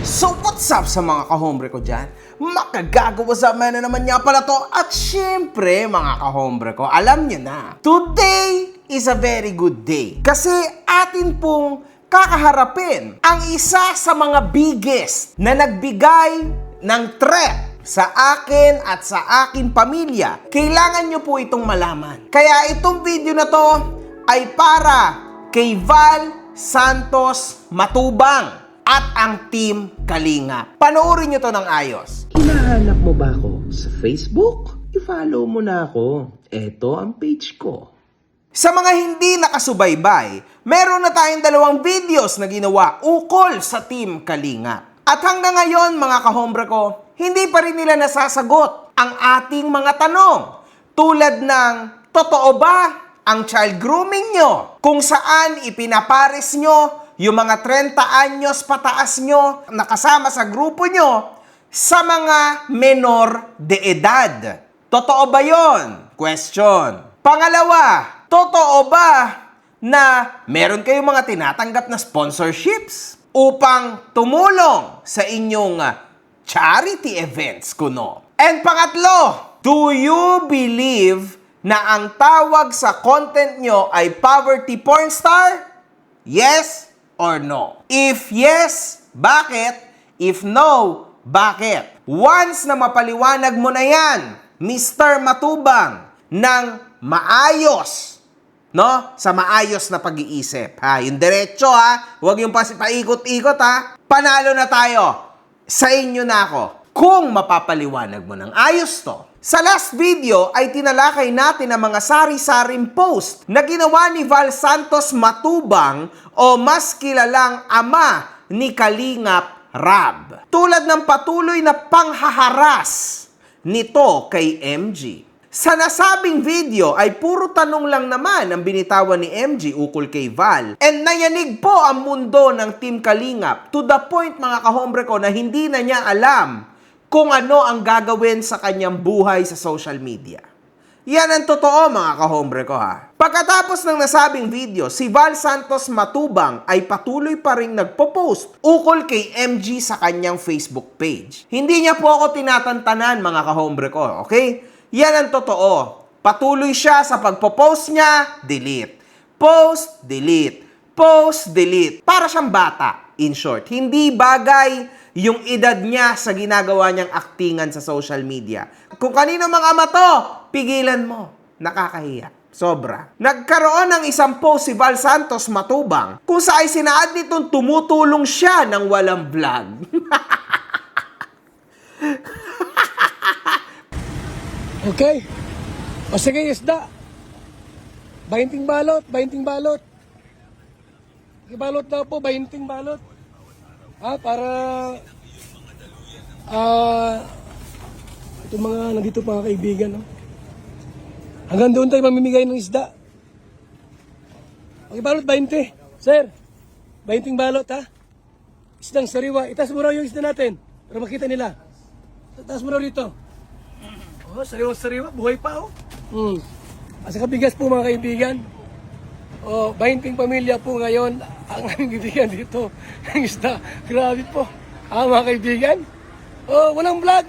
So what's up sa mga kahombre ko dyan? Makagagawa sa na naman nga pala to. At syempre mga kahombre ko, alam nyo na, today is a very good day. Kasi atin pong kakaharapin ang isa sa mga biggest na nagbigay ng threat sa akin at sa aking pamilya. Kailangan nyo po itong malaman. Kaya itong video na to ay para kay Val Santos Matubang at ang Team Kalinga. Panoorin nyo to ng ayos. Hinahanap mo ba ako sa Facebook? I-follow mo na ako. Ito ang page ko. Sa mga hindi nakasubaybay, meron na tayong 2 videos na ginawa ukol sa Team Kalinga. At hanggang ngayon, mga kahombre ko, hindi pa rin nila nasasagot ang ating mga tanong. Tulad ng, totoo ba ang child grooming nyo? Kung saan ipinapares nyo yung mga 30 anyos pataas nyo nakasama sa grupo nyo sa mga menor de edad. Totoo ba yon? Question. Pangalawa, totoo ba na meron kayong mga tinatanggap na sponsorships upang tumulong sa inyong charity events kuno? And pangatlo, do you believe na ang tawag sa content nyo ay poverty porn star? Yes or no? If yes, bakit? If no, bakit? Once na mapaliwanag mo na yan, Mr. Matubang, ng maayos, no? Sa maayos na pag-iisip, ha? Yung diretso, ha? Huwag yung paikot-ikot, ha? Panalo na tayo. Sa inyo na ako. Kung mapapaliwanag mo ng ayos to. Sa last video ay tinalakay natin ang mga sari-saring post na ginawa ni Val Santos Matubang o mas kilalang ama ni Kalingap Rab. Tulad ng patuloy na panghaharas nito kay MG. Sa nasabing video ay puro tanong lang naman ang binitawan ni MG ukol kay Val. And nayanig po ang mundo ng Team Kalingap to the point mga kahombre ko na hindi na niya alam kung ano ang gagawin sa kanyang buhay sa social media. Yan ang totoo mga kahombre ko ha. Pagkatapos ng nasabing video, si Val Santos Matubang ay patuloy pa rin nagpo-post ukol kay MG sa kanyang Facebook page. Hindi niya po ako tinatantanan mga kahombre ko, okay? Yan ang totoo. Patuloy siya sa pagpo-post niya, delete. Post, delete. Post, delete. Para siyang bata, in short. Hindi bagay yung edad niya sa ginagawa niyang aktingan sa social media. Kung kanino mga ama to, pigilan mo. Nakakahiya. Sobra. Nagkaroon ng isang post si Val Santos Matubang kung saan sinaad nitong tumutulong siya ng walang vlog. Okay. O sige, isda. 20 balot, 20 balot. Ibalot daw po, 20 balot. Para itong mga nandito mga kaibigan, no? Hanggang doon tayo mamimigay ng isda. Okay, balot 20. Sir, 20 balot ha. Isdang sariwa. Itaas mo raw yung isda natin para makita nila. Itaas mo raw dito. Oh, sariwa-sariwa. Buhay pa oh. Asa kabigas po mga kaibigan. Oh, 20 pamilya po ngayon ang aming bibigyan dito ng isda. Grabe po. Mga kaibigan. Oh, walang vlog.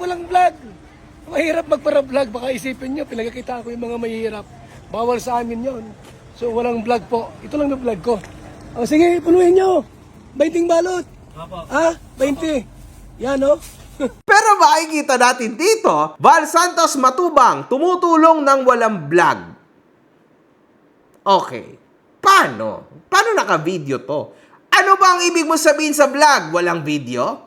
Mahirap magpara-vlog. Baka isipin nyo, pinagkakita ko yung mga mahirap. Bawal sa amin yon. So, walang vlog po. Ito lang na vlog ko. Oh, sige, punuhin nyo. 20 balot. 20. Yan, oh. Pero makikita natin dito, Val Santos Matubang tumutulong ng walang vlog. Okay. Paano? Paano naka-video to? Ano ba ang ibig mo sabihin sa vlog? Walang video?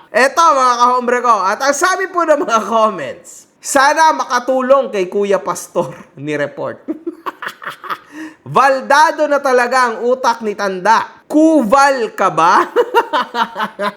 Eto mga kahombre ko. At ang sabi po ng mga comments, sana makatulong kay Kuya Pastor ni Report. Valdado na talaga ang utak ni Tanda. Kuval ka ba?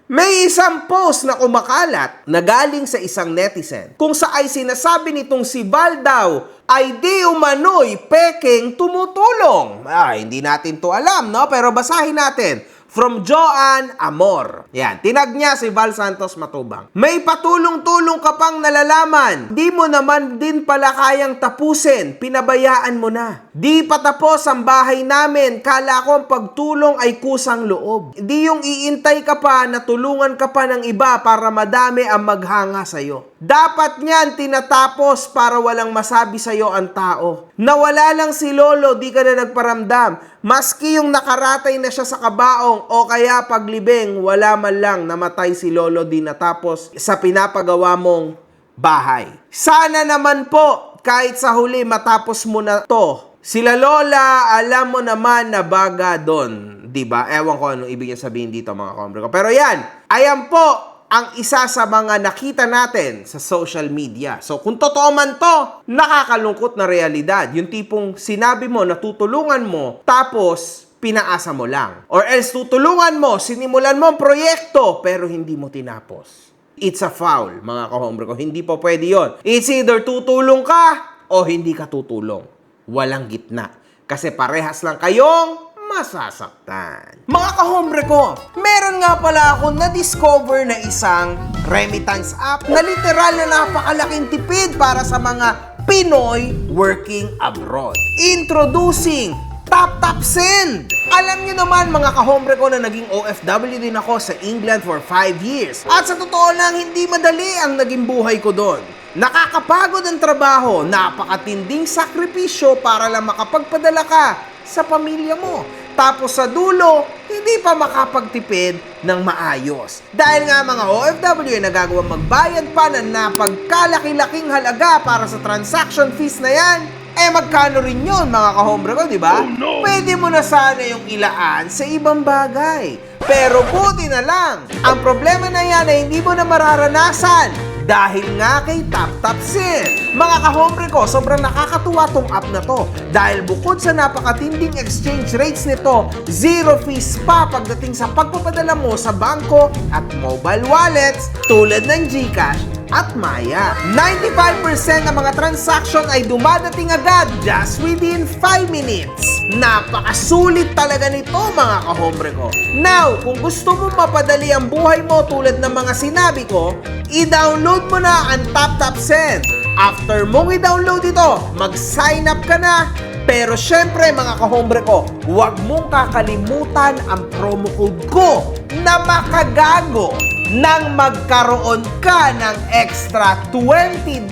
May isang post na kumakalat na galing sa isang netizen kung saan ay sinasabi nitong si Val daw ay di umano'y pekeng tumutulong. Hindi natin to alam, no? Pero basahin natin. From Joanne Amor. Yan, tinag niya si Val Santos Matubang. May patulong-tulong ka pang nalalaman. Di mo naman din pala kayang tapusin. Pinabayaan mo na. Di pa tapos ang bahay namin. Kala ko ang pagtulong ay kusang loob. Di yung iintay ka pa na tulungan ka pa ng iba para madami ang maghanga sa'yo. Dapat niyan tinatapos para walang masabi sa'yo ang tao. Nawala lang si Lolo, di ka na nagparamdam. Maski yung nakaratay na siya sa kabaong o kaya paglibing, wala man lang namatay si Lolo di natapos sa pinapagawa mong bahay. Sana naman po, kahit sa huli matapos mo na to. Sila Lola, alam mo naman na baga doon. Diba? Ewan ko anong ibig niya sabihin dito mga kombre ko. Pero yan, ayan po ang isa sa mga nakita natin sa social media. So, kung totoo man to, nakakalungkot na realidad. Yung tipong sinabi mo na tutulungan mo, tapos pinaasa mo lang. Or else tutulungan mo, sinimulan mo ang proyekto, pero hindi mo tinapos. It's a foul, mga kahombre ko. Hindi po pwede yon. It's either tutulong ka o hindi ka tutulong. Walang gitna. Kasi parehas lang kayong masasaktan. Mga kahombre ko, meron nga pala ako na-discover na isang remittance app na literal na napakalaking tipid para sa mga Pinoy working abroad. Introducing TapTapSend! Alam nyo naman mga kahombre ko na naging OFW din ako sa England for 5 years. At sa totoo lang, hindi madali ang naging buhay ko doon. Nakakapagod ang trabaho, napakatinding sakripisyo para lang makapagpadala ka sa pamilya mo. Tapos sa dulo, hindi pa makapagtipid ng maayos. Dahil nga mga OFW ay nagagawang magbayad pa ng napagkalaki-laking halaga para sa transaction fees na yan, eh magkano rin yun mga kahombre ko, di ba? Oh, no. Pwede mo na sana yung ilaan sa ibang bagay. Pero buti na lang, ang problema na yan ay hindi mo na mararanasan dahil nga kay TapTapSend. Mga kahombre ko, sobrang nakakatuwa tong app na to. Dahil bukod sa napakatinding exchange rates nito, zero fees pa pagdating sa pagpapadala mo sa bangko at mobile wallets tulad ng GCash at Maya. 95% ng mga transaction ay dumadating agad just within 5 minutes. Napakasulit talaga nito mga kahombre ko. Now, kung gusto mo mapadali ang buhay mo tulad ng mga sinabi ko, i-download mo na ang TapTapSend. After mong i-download ito, mag-sign up ka na. Pero syempre mga kahombre ko, huwag mong kakalimutan ang promo code ko na makagago nang magkaroon ka ng extra $20.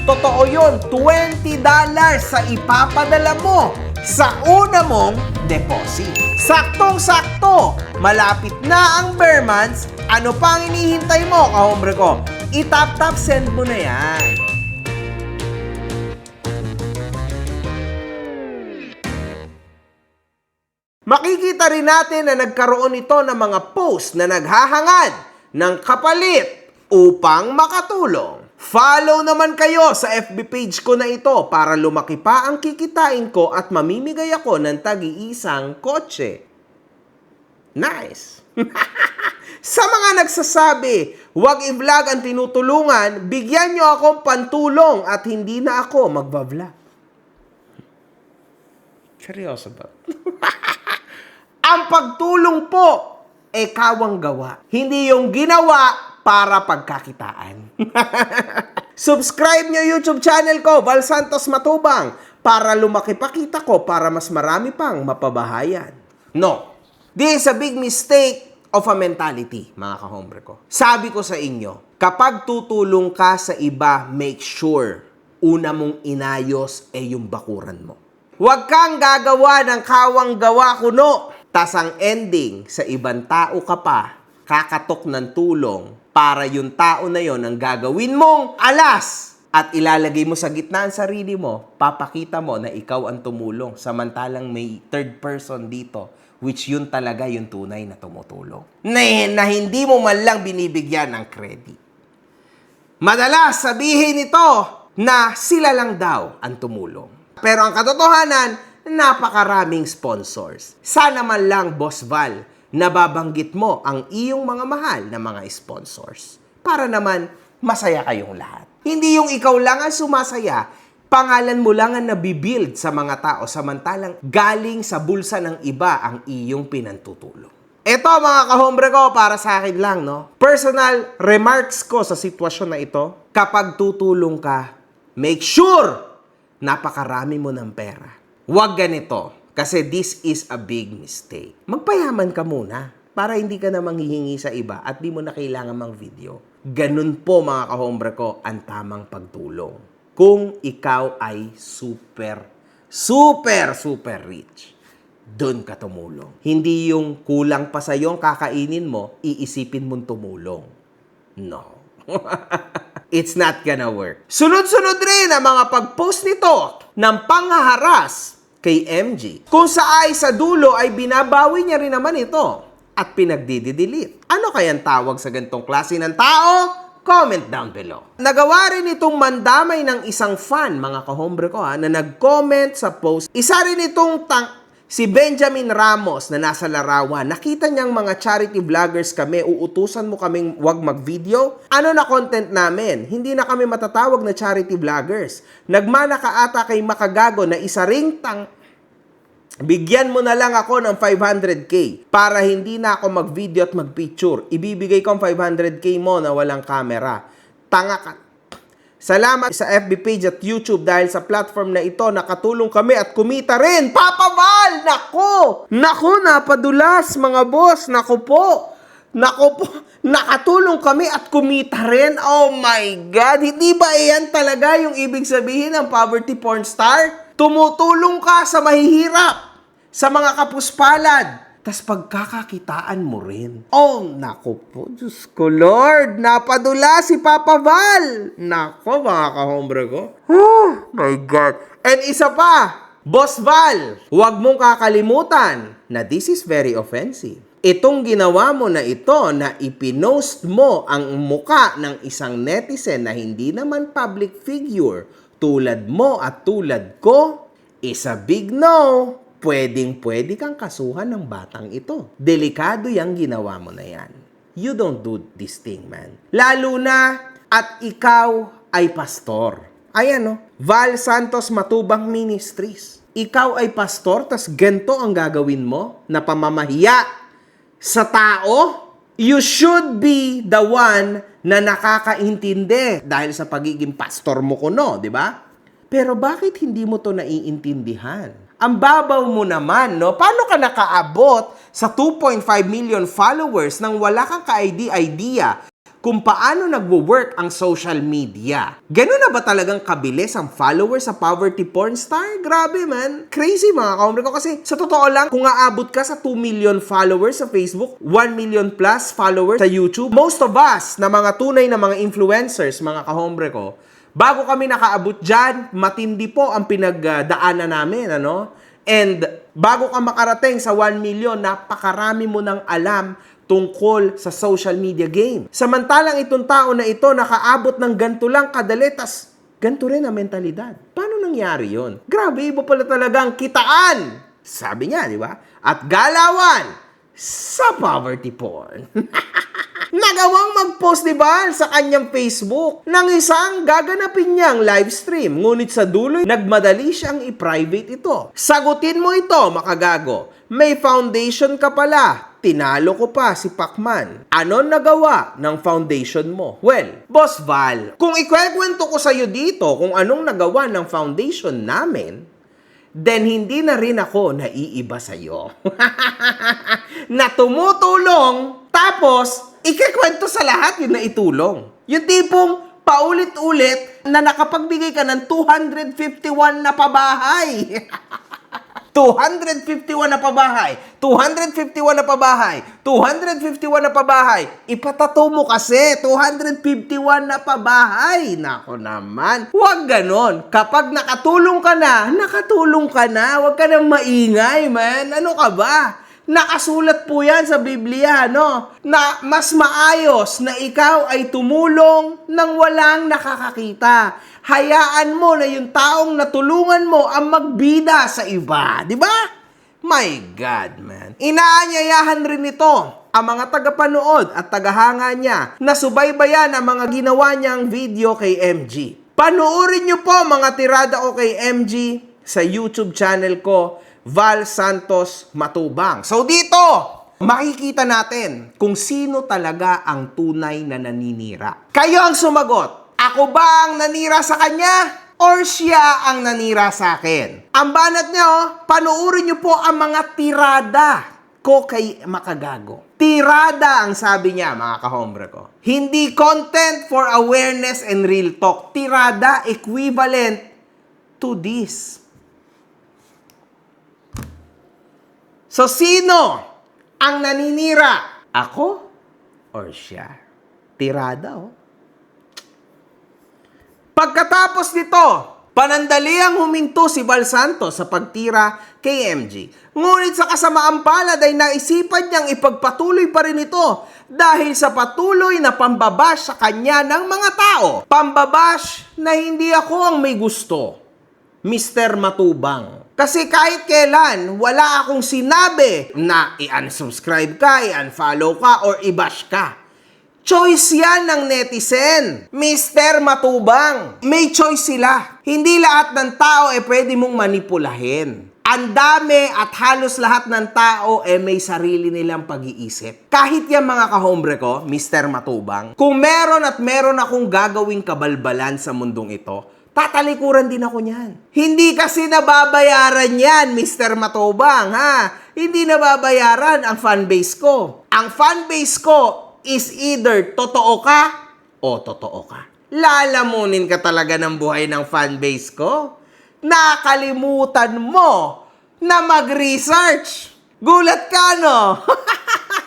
Totoo yun, $20 sa ipapadala mo sa una mong deposit. Saktong-sakto, malapit na ang bare months, ano pang hinihintay mo, kahombre ko? I-TapTapSend mo na yan. Makikita rin natin na nagkaroon ito ng mga post na naghahangad ng kapalit upang makatulong. Follow naman kayo sa FB page ko na ito para lumaki pa ang kikitain ko at mamimigay ako ng tagi-isang kotse. Nice! Sa mga nagsasabi, huwag i-vlog ang tinutulungan, bigyan nyo akong pantulong at hindi na ako magba-vlog. Seryoso ba? Ang pagtulong po, kawang gawa. Hindi yung ginawa para pagkakitaan. Subscribe nyo YouTube channel ko, Val Santos Matubang, para lumaki pa kita ko para mas marami pang mapabahayan. No. This is a big mistake of a mentality, mga kahombre ko. Sabi ko sa inyo, kapag tutulong ka sa iba, make sure una mong inayos yung bakuran mo. Huwag kang gagawa ng kawang gawa kuno. Tas ang ending, sa ibang tao ka pa, kakatok ng tulong para yung tao na yon ang gagawin mong alas at ilalagay mo sa gitna ang sarili mo, papakita mo na ikaw ang tumulong samantalang may third person dito which yun talaga yung tunay na tumutulong. Na hindi mo man lang binibigyan ng credit. Madalas sabihin ito na sila lang daw ang tumulong. Pero ang katotohanan, napakaraming sponsors. Sana man lang, Boss Val, nababanggit mo ang iyong mga mahal na mga sponsors para naman masaya kayong lahat. Hindi yung ikaw lang ang sumasaya, Pangalan mo lang ang nabibuild sa mga tao samantalang galing sa bulsa ng iba ang iyong pinantutulong. Ito mga kahombre ko, para sa akin lang, no? Personal remarks ko sa sitwasyon na ito, kapag tutulong ka, make sure napakarami mo ng pera. Huwag ganito, kasi this is a big mistake. Magpayaman ka muna para hindi ka na manghihingi sa iba at di mo na kailangan mang video. Ganun po mga kahombre ko ang tamang pagtulong. Kung ikaw ay super rich, doon ka tumulong. Hindi yung kulang pa sa yung kakainin mo, iisipin mong tumulong. No. It's not gonna work. Sunod-sunod rin ang mga pag-post nito ng panghaharas kay MG. Kung sa dulo ay binabawi niya rin naman ito at pinagdidelete. Ano kayang tawag sa ganitong klase ng tao? Comment down below. Nagawa rin itong mandamay ng isang fan, mga kahombre ko na nag-comment sa post. Isa rin itong si Benjamin Ramos na nasa larawan. Nakita niyang mga charity vloggers kami, uutusan mo kaming wag mag-video. Ano na content namin? Hindi na kami matatawag na charity vloggers. Nagmana ka ata kay Makagago na isa ring bigyan mo na lang ako ng 500k para hindi na ako mag-video at mag-picture. Ibibigay ko ang 500k mo na walang camera. Tanga ka. Salamat sa FB page at YouTube dahil sa platform na ito, nakatulong kami at kumita rin. Papa Val! Nako! Nako, napadulas mga boss. Nako po. Nakatulong kami at kumita rin. Oh my God! Hindi ba iyan talaga yung ibig sabihin ng poverty porn star? Tumutulong ka sa mahihirap, sa mga kapuspalad, tas pagkakakitaan mo rin. Oh, nako po, Diyos ko, Lord, napadula si Papa Val. Nako, mga kahombre ko. Oh, my God. And isa pa, Boss Val, huwag mong kakalimutan na this is very offensive. Itong ginawa mo na ito na ipinost mo ang muka ng isang netizen na hindi naman public figure tulad mo at tulad ko, is a big no. Pwedeng-pwede kang kasuhan ng batang ito. Delikado yung ginawa mo na yan. You don't do this thing, man. Lalo na at ikaw ay pastor. Ayan, no? Val Santos Matubang Ministries. Ikaw ay pastor, tas ganito ang gagawin mo na pamamahiya sa tao? You should be the one na nakakaintindi dahil sa pagiging pastor mo kuno, di ba? Pero bakit hindi mo to naiintindihan? Ang babaw mo naman, no? Paano ka nakaabot sa 2.5 million followers nang wala kang ka-idea kung paano nagwo-work ang social media? Ganun na ba talagang kabilis ang followers sa poverty porn star? Grabe, man. Crazy, mga kaombre ko. Kasi sa totoo lang, kung aabot ka sa 2 million followers sa Facebook, 1 million plus followers sa YouTube, most of us na mga tunay na mga influencers, mga kahombre ko, bago kami nakaabot dyan, matindi po ang pinagdaanan namin, ano? And bago ka makarating sa 1 million, napakarami mo nang alam tungkol sa social media game. Samantalang itong tao na ito, nakaabot ng ganito lang kadali, tas ganito rin ang mentalidad. Paano nangyari yon? Grabe, iba pala talagang kitaan. Sabi niya, di ba? At galawan sa poverty porn. Nagawang mag-post ni Val sa kanyang Facebook ng isang gaganapin niyang live stream. Ngunit sa dulo, nagmadali siyang i-private ito. Sagutin mo ito, makagago. May foundation ka pala. Tinalo ko pa si Pacman. Ano nagawa ng foundation mo? Well, Boss Val, kung ikwekwento ko sa'yo dito kung anong nagawa ng foundation namin, then hindi na rin ako naiiba sa'yo. Na tumutulong, tapos ikikwento sa lahat yun na itulong. Yung tipong paulit-ulit na nakapagbigay ka ng 251 na pabahay. 251 na pabahay, 251 na pabahay, 251 na pabahay. Ipatato mo kasi, 251 na pabahay. Nako naman. Huwag ganon. Kapag nakatulong ka na. Huwag ka nang maingay, man. Ano ka ba? Nakasulat po yan sa Biblia, no? Na mas maayos na ikaw ay tumulong nang walang nakakakita. Hayaan mo na yung taong natulungan mo ang magbida sa iba. Di ba? My God, man. Inaanyayahan rin ito ang mga tagapanood at tagahanga niya na subaybayan ang mga ginawa niyang video kay MG. Panoorin nyo po mga tirada ko kay MG sa YouTube channel ko, Val Santos Matubang. So dito, makikita natin kung sino talaga ang tunay na naninira. Kayo ang sumagot. Ako ba ang nanira sa kanya? Or siya ang nanira sa akin? Ang banat nyo, panoorin nyo po ang mga tirada ko kay Makagago. Tirada ang sabi niya, mga kahombre ko. Hindi content for awareness and real talk. Tirada equivalent to this. So, sino ang naninira? Ako or siya? Tirada, oh. Pagkatapos nito, panandaliang huminto si Val Santos sa pagtira kay MG. Ngunit sa kasamaang palad ay naisipan niyang ipagpatuloy pa rin ito dahil sa patuloy na pambabash sa kanya ng mga tao. Pambabash na hindi ako ang may gusto, Mr. Matubang. Kasi kahit kailan, wala akong sinabi na i-unsubscribe ka, i-unfollow ka, or i-bash ka. Choice yan ng netizen, Mr. Matubang. May choice sila. Hindi lahat ng tao pwede mong manipulahin. Ang dami at halos lahat ng tao may sarili nilang pag-iisip. Kahit yan mga kahombre ko, Mr. Matubang, kung meron akong gagawing kabalbalan sa mundong ito, tatalikuran din ako niyan. Hindi kasi nababayaran yan, Mr. Matubang, ha? Hindi nababayaran ang fanbase ko. Ang fanbase ko is either totoo ka o totoo ka. Lalamunin ka talaga ng buhay ng fanbase ko. Nakalimutan mo na mag-research. Gulat ka, no?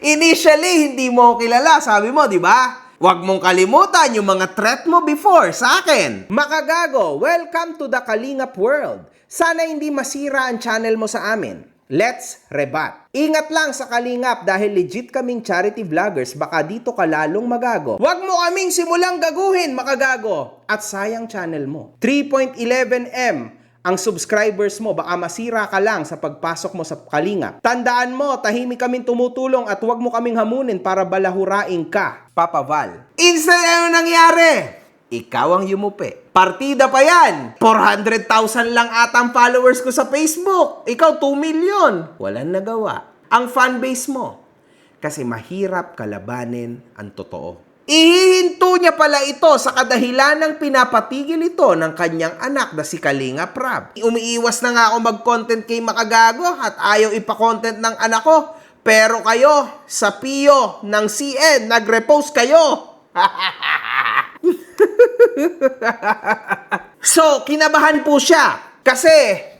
Initially, hindi mo kilala. Sabi mo, di ba? Huwag mong kalimutan yung mga threat mo before sa akin. Makagago, welcome to the Kalingap world. Sana hindi masira ang channel mo sa amin. Let's rebat. Ingat lang sa Kalingap dahil legit kaming charity vloggers, baka dito ka lalong magago. Huwag mo kaming simulang gaguhin, makagago. At sayang channel mo. 3.11M ang subscribers mo, baka masira ka lang sa pagpasok mo sa Kalingap. Tandaan mo, tahimik kaming tumutulong at huwag mo kaming hamunin para balahurain ka, Papa Val. Instead, ano nangyari? Ikaw ang yumupi. Partida pa yan. 400,000 lang atang followers ko sa Facebook. Ikaw 2 million. Walang nagawa. Ang fanbase mo. Kasi mahirap kalabanin ang totoo. Ihihinto niya pala ito sa kadahilan ng pinapatigil ito ng kanyang anak na si Kalinga Prab. Umiiwas na nga ako mag-content kay Makagago at ayaw ipa-content ng anak ko. Pero kayo, sa PIO ng CN, nag-repost kayo. So, kinabahan po siya kasi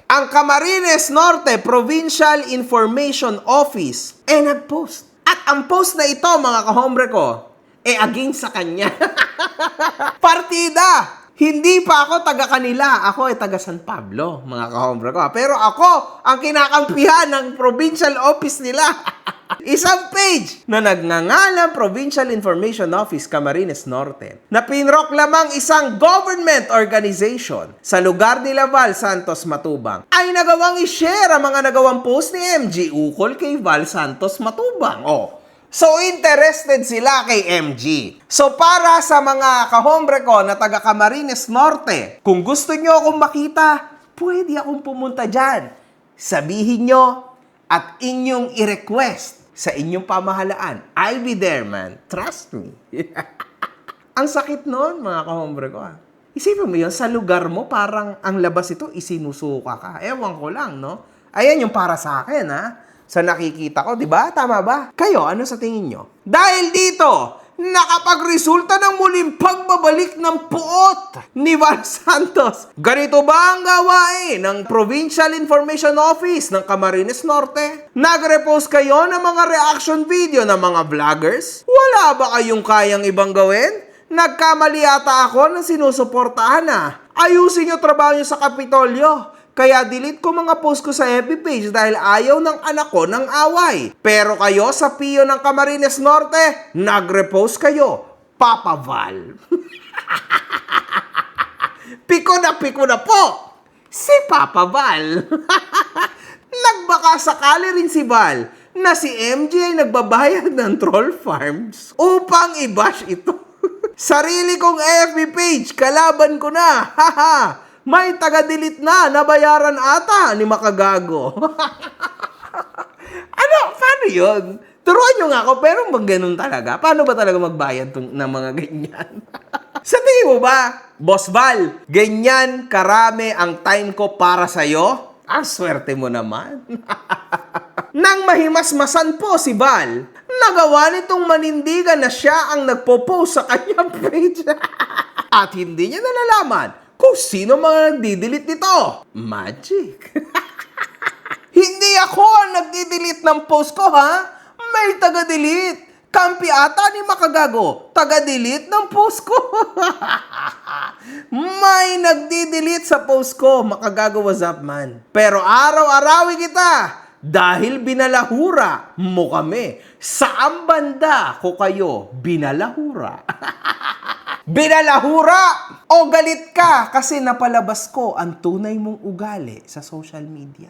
ang Camarines Norte Provincial Information Office nag-post. At ang post na ito, mga kahombre ko, against sa kanya. Partida! Hindi pa ako taga kanila. Ako taga San Pablo, mga kahombre ko. Pero ako ang kinakampihan ng provincial office nila. Isang page na nagngangalang Provincial Information Office Camarines Norte na pinrock lamang isang government organization sa lugar ni Val Santos Matubang ay nagawang i-share ang mga nagawang post ni MG ukol kay Val Santos Matubang. So interested sila kay MG. So para sa mga kahombre ko na taga Camarines Norte, kung gusto nyo akong makita, pwede akong pumunta dyan. Sabihin nyo at inyong i-request sa inyong pamahalaan. I'll be there, man. Trust me. Ang sakit nun, mga kahombre ko. Isipin mo yun, sa lugar mo, parang ang labas ito, isinusuka ka. Ewan ko lang, no? Ayan yung para sa akin, ha? Sa nakikita ko, di ba? Tama ba? Kayo, ano sa tingin nyo? Dahil dito, nakapagresulta ng muling pagbabalik ng puot ni Val Santos. Ganito ba ang gawain ng Provincial Information Office ng Camarines Norte? Nag-repost kayo ng mga reaction video ng mga vloggers? Wala ba kayong kayang ibang gawin? Nagkamali yata ako na sinusuportahan na. Ayusin nyo trabaho nyo sa Kapitolyo. Kaya delete ko mga post ko sa FB page dahil ayaw ng anak ko ng away. Pero kayo sa PIO ng Camarines Norte, nag-repost kayo, Papa Val. Piko na po si Papa Val. Nagbaka sakali rin si Val na si MJ ay nagbabayad ng troll farms upang i-bash ito. Sarili kong FB page, kalaban ko na. Haha! May taga-delete na, nabayaran ata ni Makagago. Ano? Paano yun? Turuan nyo nga ako, pero mag ganun talaga. Paano ba talaga magbayad ng mga ganyan? Sa tingin mo ba, Boss Val, ganyan karami ang time ko para sa'yo? Ah, swerte mo naman. Nang mahimasmasan po si Val, nagawa nitong manindigan na siya ang nagpo-post sa kanyang page. At hindi niya nalalaman kung sino mga nagdi-delete nito. Magic. Hindi ako ang nagdi-delete ng post ko, ha? May taga-delete. Kampi ata ni Makagago, taga-delete ng post ko. May nagdi-delete sa post ko, Makagago, what's up, man? Pero araw-arawi kita dahil binalahura mo kami. Saan banda ko kayo binalahura? Binalahura o galit ka kasi napalabas ko ang tunay mong ugali sa social media?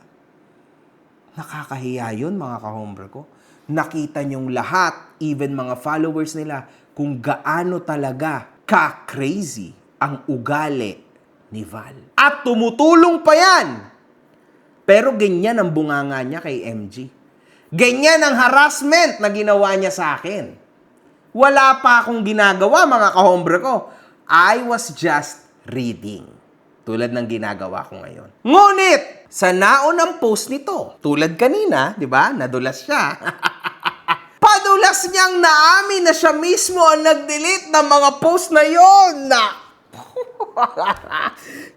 Nakakahiya yun, mga kahombre ko. Nakita niyong lahat, even mga followers nila, kung gaano talaga ka-crazy ang ugali ni Val. At tumutulong pa yan! Pero ganyan ang bunganga niya kay MG. Ganyan ang harassment na ginawa niya sa akin. Wala pa akong ginagawa, mga kahombre ko. I was just reading. Tulad ng ginagawa ko ngayon. Ngunit, sa naunang post nito, tulad kanina, di ba, nadulas siya. Padulas niyang naamin na siya mismo ang nag-delete ng mga post na yon.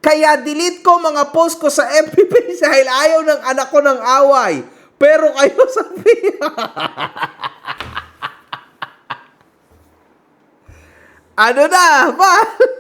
Kaya delete ko mga post ko sa FB page dahil ayaw ng anak ko ng away. Pero kayo sabihin. Ano na?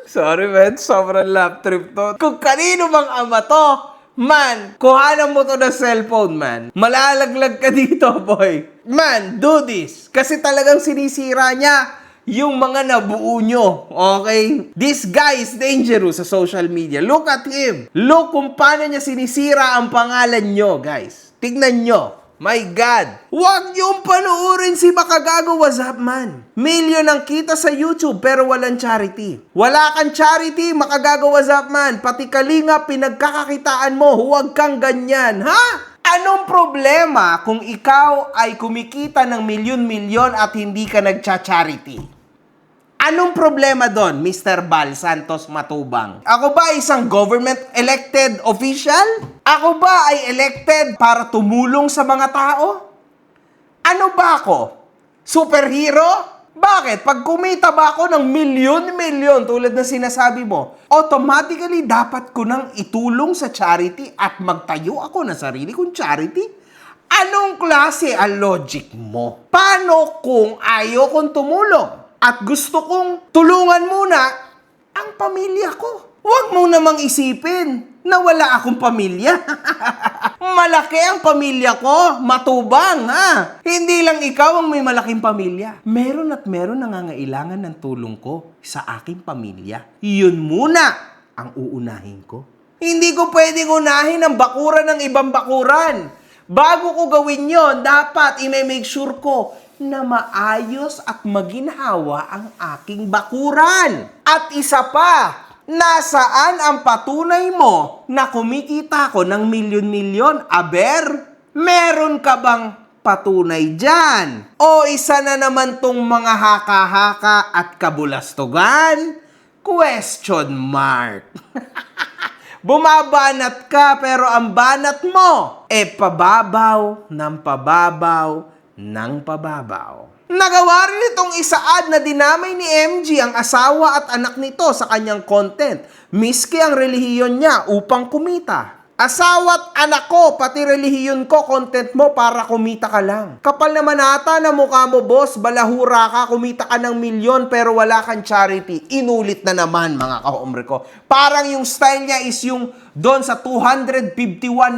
Sorry, man. Sobrang lap trip to. Kung kanino bang ama to, man, kuhanan mo to ng cellphone, man. Malalaglag ka dito, boy. Man, do this. Kasi talagang sinisira niya yung mga nabuo nyo. Okay? This guy is dangerous sa social media. Look at him. Look kung paano niya sinisira ang pangalan nyo, guys. Tignan nyo. My God! Huwag niyong panuorin si Makagago, what's up, man? Milyon ang kita sa YouTube pero walang charity. Wala kang charity, Makagago, what's up, man? Pati kalinga, pinagkakakitaan mo, huwag kang ganyan, ha? Anong problema kung ikaw ay kumikita ng milyon-milyon at hindi ka nagcha-charity? Anong problema doon, Mr. Val Santos Matubang? Ako ba isang government-elected official? Ako ba ay elected para tumulong sa mga tao? Ano ba ako? Superhero? Bakit? Pag kumita ba ako ng milyon-milyon tulad ng sinasabi mo, automatically dapat ko nang itulong sa charity at magtayo ako ng sarili kong charity? Anong klase ang logic mo? Paano kung ayaw kong tumulong? At gusto kong tulungan muna ang pamilya ko. Huwag mo namang isipin na wala akong pamilya. Malaki ang pamilya ko, Matubang, ha? Hindi lang ikaw ang may malaking pamilya. Meron at meron nangangailangan ng tulong ko sa aking pamilya. Yun muna ang uunahin ko. Hindi ko pwedeng unahin ang bakuran ng ibang bakuran. Bago ko gawin yon, dapat i-make sure ko na maayos at maginhawa ang aking bakuran. At isa pa, nasaan ang patunay mo na kumikita ko ng milyon-milyon? Aber, meron ka bang patunay dyan? O isa na naman tong mga haka-haka at kabulastugan? Question mark. Bumabanat ka pero ang banat mo pababaw ng pababaw ng pababaw. Nagawa rin itong isaad na dinamay ni MG ang asawa at anak nito sa kanyang content, miski ang relihiyon niya upang kumita. Asawa at anak ko, pati relihiyon ko, content mo para kumita ka lang. Kapal naman ata na mukha mo, boss, balahura ka, kumita ka ng milyon pero wala kang charity. Inulit na naman, mga kahombre ko. Parang yung style niya is yung doon sa 251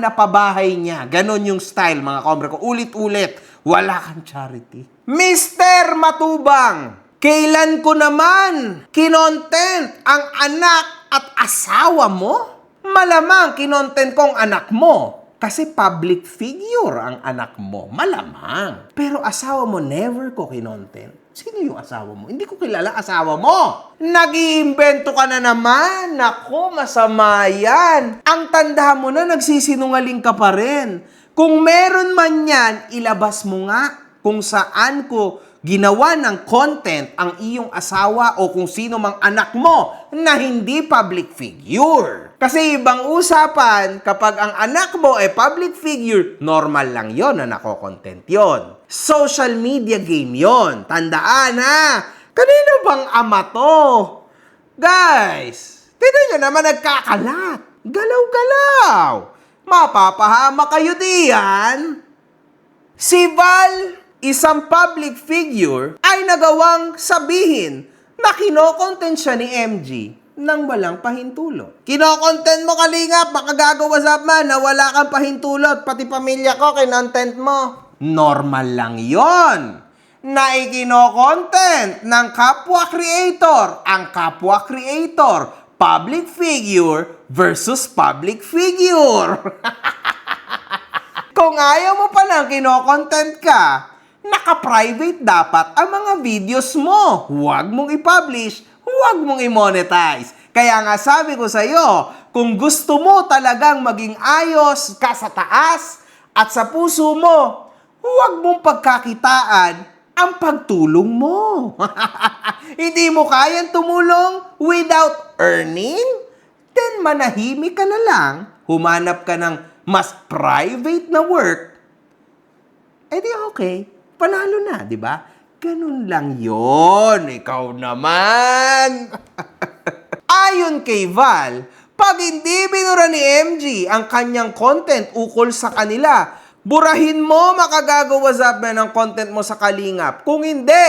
na pabahay niya. Ganon yung style, mga kahombre ko. Ulit-ulit. Wala kang charity. Mr. Matubang, kailan ko naman kinontent ang anak at asawa mo? Malamang kinontent ko ang anak mo. Kasi public figure ang anak mo. Malamang. Pero asawa mo never ko kinontent. Sino yung asawa mo? Hindi ko kilala asawa mo. Nag-iimbento ka na naman. Nako, masama yan. Ang tanda mo na, nagsisinungaling ka pa rin. Kung meron man yan, ilabas mo nga kung saan ko ginawa ng content ang iyong asawa o kung sino mang anak mo na hindi public figure. Kasi ibang usapan, kapag ang anak mo ay public figure, normal lang yon na nako-content yon. Social media game yon. Tandaan ha! Kanino bang ama to? Guys, tignan nyo naman nagkakalat. Galaw-galaw. Mapapahama kayo diyan. Si Val, isang public figure, ay nagawang sabihin na kinokontent siya ni MG nang walang pahintulot. Kinokontent mo, Kalingap, baka gagawa sa man na wala kang pahintulot, pati pamilya ko, kinontent mo. Normal lang yon na ikinokontent ng kapwa creator, ang kapwa creator, public figure versus public figure. Kung ayaw mo palang kinokontent ka, naka-private dapat ang mga videos mo. Huwag mong i-publish, huwag mong i-monetize. Kaya nga sabi ko sa'yo, kung gusto mo talagang maging ayos ka sa taas at sa puso mo, huwag mong pagkakitaan ang pagtulong mo. Hindi mo kayang tumulong without earning? Then manahimik ka na lang, humanap ka ng mas private na work, di okay. Panalo na, di ba? Ganun lang yon. Ikaw naman. Ayon kay Val, pag hindi binura ni MG ang kanyang content ukol sa kanila, burahin mo makagagawa ng content mo sa Kalingap. Kung hindi,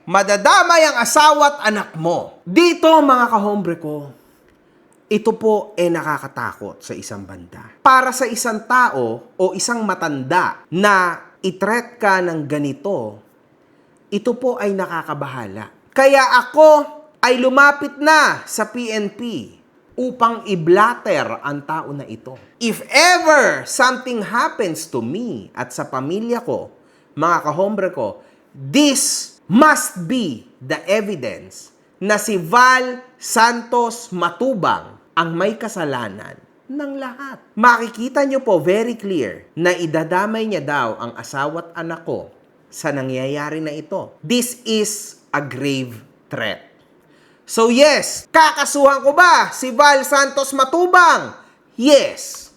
madadamay ang asawa at anak mo. Dito, mga kahombre ko, ito po nakakatakot sa isang banda. Para sa isang tao o isang matanda na i-threat ka ng ganito, ito po ay nakakabahala. Kaya ako ay lumapit na sa PNP upang i-blatter ang tao na ito. If ever something happens to me at sa pamilya ko, mga kahombre ko, this must be the evidence na si Val Santos Matubang ang may kasalanan ng lahat. Makikita nyo po very clear na idadamay niya daw ang asawa at anak ko sa nangyayari na ito. This is a grave threat. So yes, kakasuhan ko ba si Val Santos Matubang? Yes.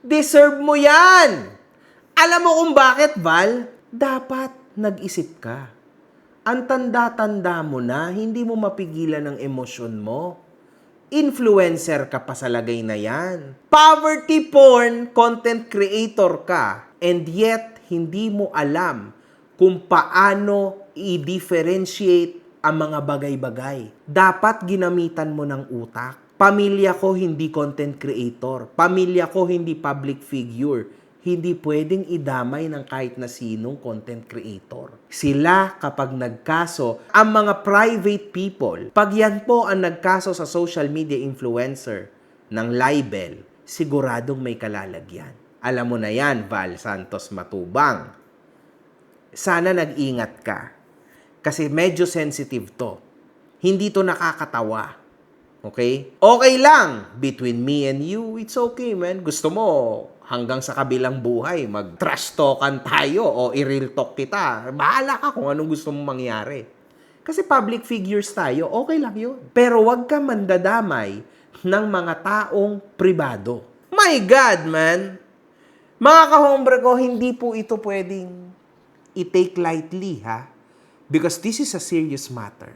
Deserve mo yan. Alam mo kung bakit, Val? Dapat nag-isip ka. Ang tanda-tanda mo na, hindi mo mapigilan ang emosyon mo. Influencer ka pa sa lagay na yan. Poverty porn content creator ka, and yet hindi mo alam kung paano i-differentiate ang mga bagay-bagay. Dapat ginamitan mo ng utak. Pamilya ko hindi content creator. Pamilya ko hindi public figure. Hindi pwedeng idamay ng kahit na sinong content creator. Sila kapag nagkaso, ang mga private people, pag yan po ang nagkaso sa social media influencer ng libel, siguradong may kalalagyan. Alam mo na yan, Val Santos Matubang. Sana nag-ingat ka. Kasi medyo sensitive to. Hindi to nakakatawa. Okay? Okay lang. Between me and you, it's okay, man. Gusto mo, hanggang sa kabilang buhay, mag-trash talkan tayo o i-real talk kita. Bahala ka kung anong gusto mong mangyari. Kasi public figures tayo, okay lang yun. Pero wag ka mandadamay ng mga taong pribado. My God, man! Mga kahombre ko, hindi po ito pwedeng i-take lightly, ha? Because this is a serious matter.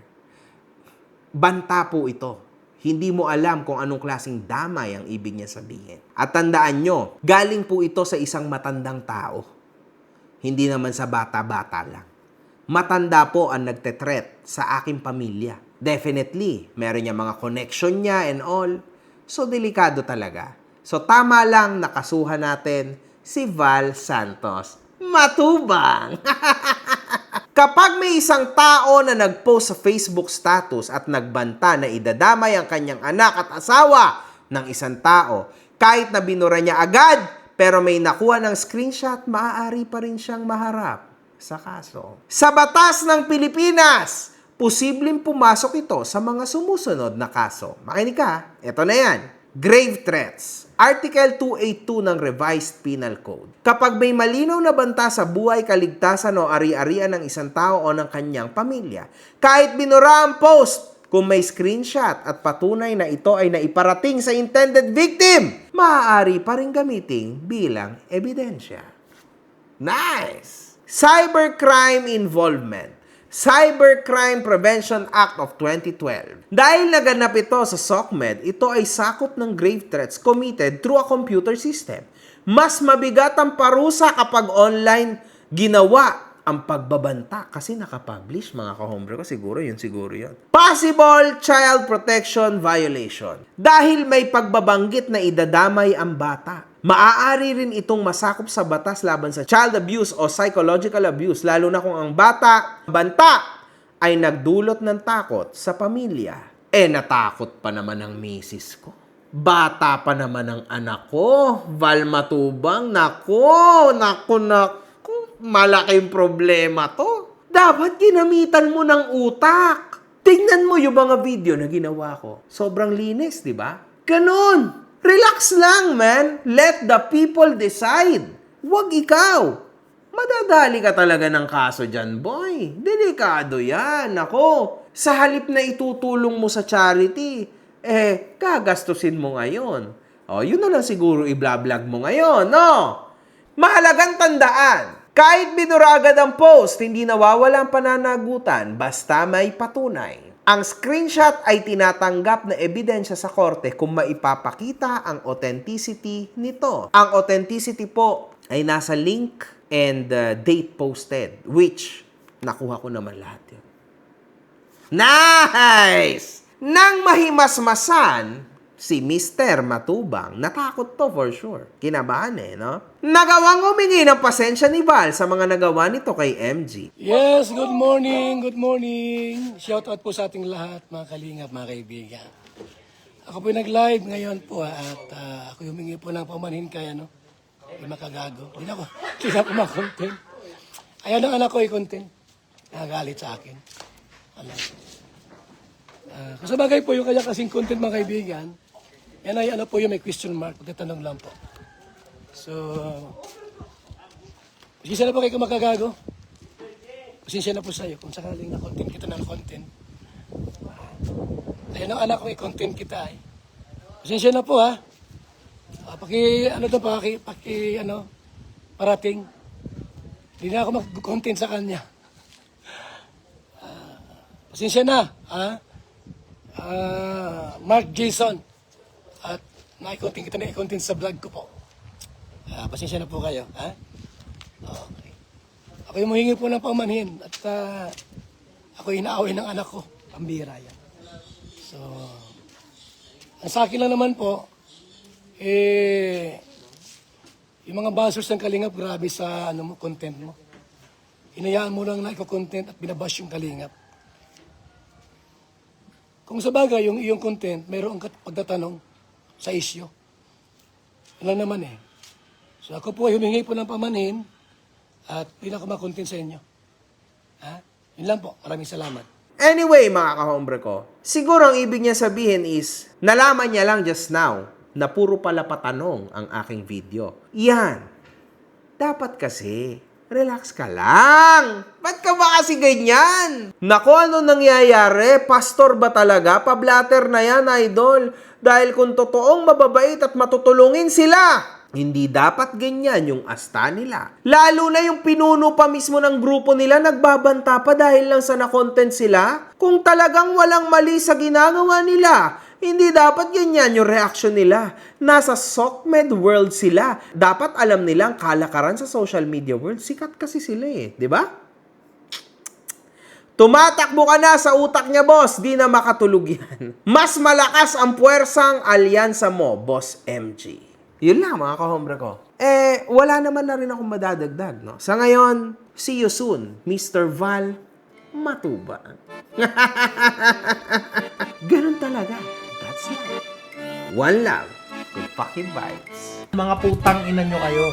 Banta po ito. Hindi mo alam kung anong klaseng damay ang ibig niya sabihin. At tandaan nyo, galing po ito sa isang matandang tao. Hindi naman sa bata-bata lang. Matanda po ang nagtetreat sa aking pamilya. Definitely, meron niya mga connection niya and all. So, delikado talaga. So, tama lang nakasuhan natin si Val Santos Matubang. Kapag may isang tao na nag-post sa Facebook status at nagbanta na idadamay ang kanyang anak at asawa ng isang tao, kahit na binura niya agad, pero may nakuha ng screenshot, maaari pa rin siyang maharap sa kaso. Sa batas ng Pilipinas, posibleng pumasok ito sa mga sumusunod na kaso. Makinig ka, ito na yan. Grave threats. Article 282 ng Revised Penal Code. Kapag may malinaw na banta sa buhay, kaligtasan o ari-arian ng isang tao o ng kanyang pamilya, kahit binura ang post, kung may screenshot at patunay na ito ay naiparating sa intended victim, maaari pa rin gamitin bilang ebidensya. Nice! Cybercrime involvement. Cybercrime Prevention Act of 2012. Dahil naganap ito sa SOCMED, ito ay sakop ng grave threats committed through a computer system. Mas mabigat ang parusa kapag online ginawa ang pagbabanta kasi nakapublish, mga kahombre ko, siguro yun. Possible child protection violation. Dahil may pagbabanggit na idadamay ang bata. Maaari rin itong masakop sa batas laban sa child abuse o psychological abuse, lalo na kung ang banta ay nagdulot ng takot sa pamilya. Natakot pa naman ang misis ko. Bata pa naman ang anak ko. Val Matubang, nako, malaking problema to. Dapat ginamitan mo ng utak. Tingnan mo yung mga video na ginawa ko. Sobrang linis, di ba? Ganun. Relax lang, man. Let the people decide. Huwag ikaw. Madadali ka talaga ng kaso dyan, boy. Delikado yan. Ako, sa halip na itutulong mo sa charity, gagastusin mo ngayon. Yun na lang siguro i-vlog mo ngayon, no? Mahalagang tandaan. Kahit binuragad ang post, hindi nawawala ang pananagutan basta may patunay. Ang screenshot ay tinatanggap na ebidensya sa korte kung maipapakita ang authenticity nito. Ang authenticity po ay nasa link and date posted, which nakuha ko naman lahat yun. Nice! Nang mahimasmasan, si Mr. Matubang, natakot to for sure. Kinabahan no? Nagawang humingi ng pasensya ni Val sa mga nagawa nito kay MG. Yes, good morning. Shout out po sa ating lahat, mga kalingap, mga kaibigan. Ako po nag-live ngayon po at ako humingi po ng pamanhin kay kay Makagago. Hindi ako makontent. Ayan ang anak ko i-content. Nagagalit sa akin. Kasabagay po yung kanya kasing content, mga kaibigan. Yan ay po yung may question mark. Pagkatanong lang po. So, pasensya na po kay Makagago. Pasensya na po sa'yo kung sakaling na-content kita ng content. Ayan ang anak ko, i-content kita eh. Pasensya na po ha. Parating. Hindi na ako mag-content sa kanya. Pasensya na ha. Mark Jason. At na-content kita na i-content sa vlog ko po. Pasensya na po kayo ha. Okay. Ako yung mahingi po ng pamanhin at ako inaaway ng anak ko. Pambira yan. So, ang sa akin lang naman po, yung mga bashers ng Kalingap, grabe sa content mo. Hinayaan mo lang na iko-content at binabash yung Kalingap. Kung sa bagay, yung iyong content, mayroong pagtatanong sa issue. Yun lang naman eh. So ako po ay humingi po ng pamanhin at pinakamakontent sa inyo. Yun lang po. Maraming salamat. Anyway, mga kahombre ko, siguro ang ibig niya sabihin is, nalaman niya lang just now na puro pala patanong ang aking video. Yan. Dapat kasi, relax ka lang. Ba't ka ba kasi ganyan? Naku, ano nangyayari? Pastor ba talaga? Pablatter na yan, idol. Dahil kung totoong mababait at matutulungin sila, hindi dapat ganyan yung asta nila. Lalo na yung pinuno pa mismo ng grupo nila nagbabanta pa dahil lang sa na-content sila. Kung talagang walang mali sa ginagawa nila, hindi dapat ganyan yung reaction nila. Nasa SOCMED world sila. Dapat alam nilang kalakaran sa social media world. Sikat kasi sila di ba? Tumatakbo ka na sa utak niya, boss. Di na makatulog yan. Mas malakas ang puwersang alyansa mo, Boss MG. Yun lang, mga kahombre ko. Wala naman na rin akong madadagdag, no? Sa ngayon, see you soon, Mr. Val Matubang. Ganun talaga. That's life. One love. Good fucking vibes. Mga putang ina nyo kayo.